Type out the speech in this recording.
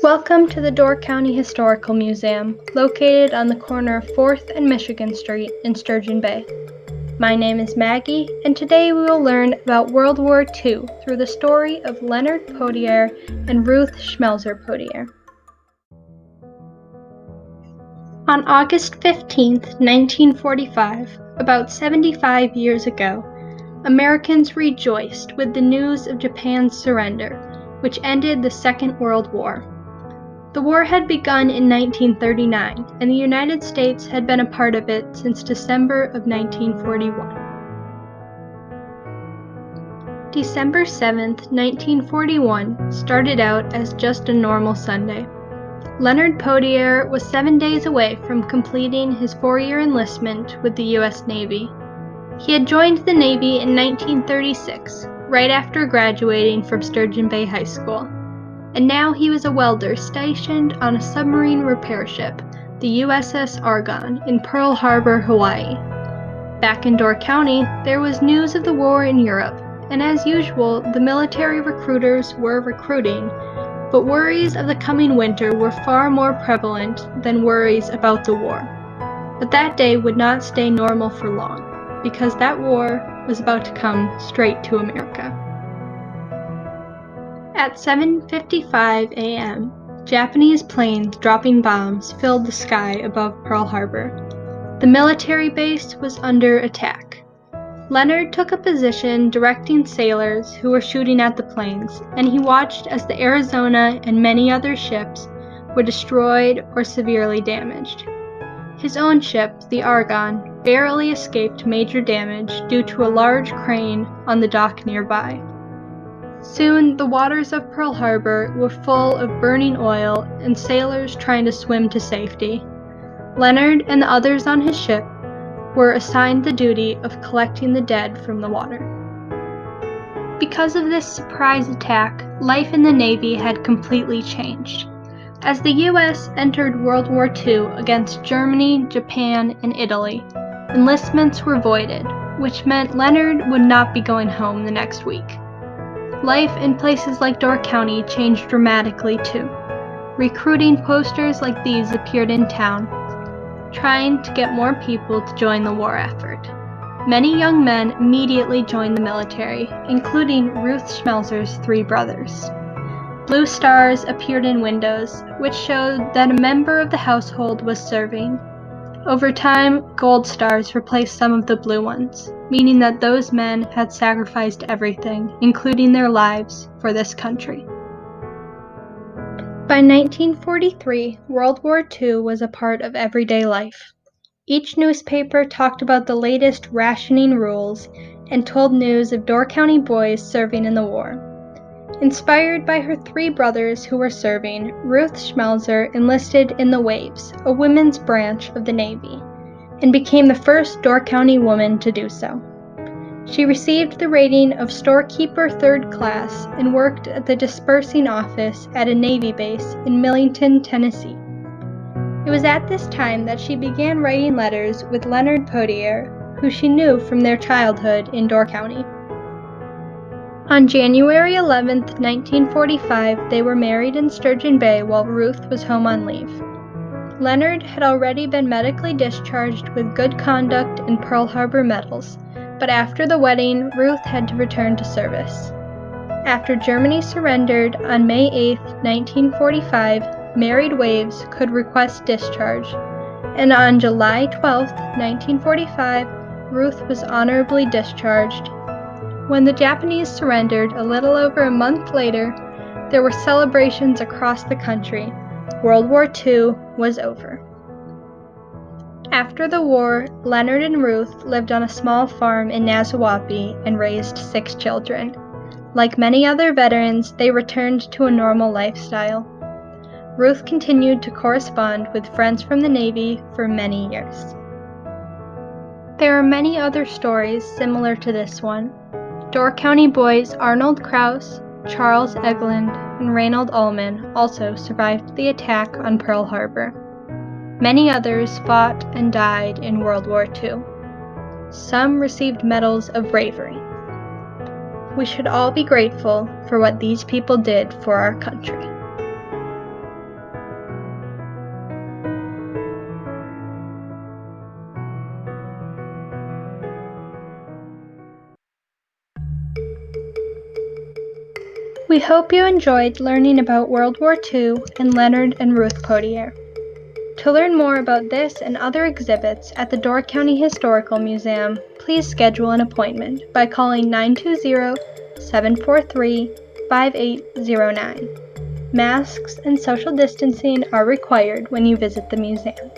Welcome to the Door County Historical Museum, located on the corner of 4th and Michigan Street in Sturgeon Bay. My name is Maggie, and today we will learn about World War II through the story of Leonard Potier and Ruth Schmelzer Potier. On August 15, 1945, about 75 years ago, Americans rejoiced with the news of Japan's surrender, which ended the Second World War. The war had begun in 1939, and the United States had been a part of it since December of 1941. December 7, 1941 started out as just a normal Sunday. Leonard Potier was 7 days away from completing his 4-year enlistment with the U.S. Navy. He had joined the Navy in 1936, right after graduating from Sturgeon Bay High School. And now he was a welder stationed on a submarine repair ship, the USS Argonne, in Pearl Harbor, Hawaii. Back in Door County, there was news of the war in Europe, and as usual, the military recruiters were recruiting, but worries of the coming winter were far more prevalent than worries about the war. But that day would not stay normal for long, because that war was about to come straight to America. At 7:55 a.m., Japanese planes dropping bombs filled the sky above Pearl Harbor. The military base was under attack. Leonard took a position directing sailors who were shooting at the planes, and he watched as the Arizona and many other ships were destroyed or severely damaged. His own ship, the Argonne, barely escaped major damage due to a large crane on the dock nearby. Soon, the waters of Pearl Harbor were full of burning oil and sailors trying to swim to safety. Leonard and the others on his ship were assigned the duty of collecting the dead from the water. Because of this surprise attack, life in the Navy had completely changed. As the U.S. entered World War II against Germany, Japan, and Italy, enlistments were voided, which meant Leonard would not be going home the next week. Life in places like Door County changed dramatically too. Recruiting posters like these appeared in town, trying to get more people to join the war effort. Many young men immediately joined the military, including Ruth Schmelzer's 3 brothers. Blue stars appeared in windows, which showed that a member of the household was serving. Over time, gold stars replaced some of the blue ones, meaning that those men had sacrificed everything, including their lives, for this country. By 1943, World War II was a part of everyday life. Each newspaper talked about the latest rationing rules and told news of Door County boys serving in the war. Inspired by her 3 brothers who were serving, Ruth Schmelzer enlisted in the Waves, a women's branch of the Navy, and became the first Door County woman to do so. She received the rating of storekeeper 3rd class and worked at the dispersing office at a Navy base in Millington, Tennessee. It was at this time that she began writing letters with Leonard Potier, who she knew from their childhood in Door County. On January 11, 1945, they were married in Sturgeon Bay while Ruth was home on leave. Leonard had already been medically discharged with good conduct and Pearl Harbor medals, but after the wedding, Ruth had to return to service. After Germany surrendered on May 8, 1945, married waves could request discharge, and on July 12, 1945, Ruth was honorably discharged. When the Japanese surrendered a little over a month later, there were celebrations across the country. World War II was over. After the war, Leonard and Ruth lived on a small farm in Nazawapi and raised 6 children. Like many other veterans, they returned to a normal lifestyle. Ruth continued to correspond with friends from the Navy for many years. There are many other stories similar to this one. Door County boys Arnold Krause, Charles Eglund, and Reynold Ullman also survived the attack on Pearl Harbor. Many others fought and died in World War II. Some received medals of bravery. We should all be grateful for what these people did for our country. We hope you enjoyed learning about World War II and Leonard and Ruth Potier. To learn more about this and other exhibits at the Door County Historical Museum, please schedule an appointment by calling 920-743-5809. Masks and social distancing are required when you visit the museum.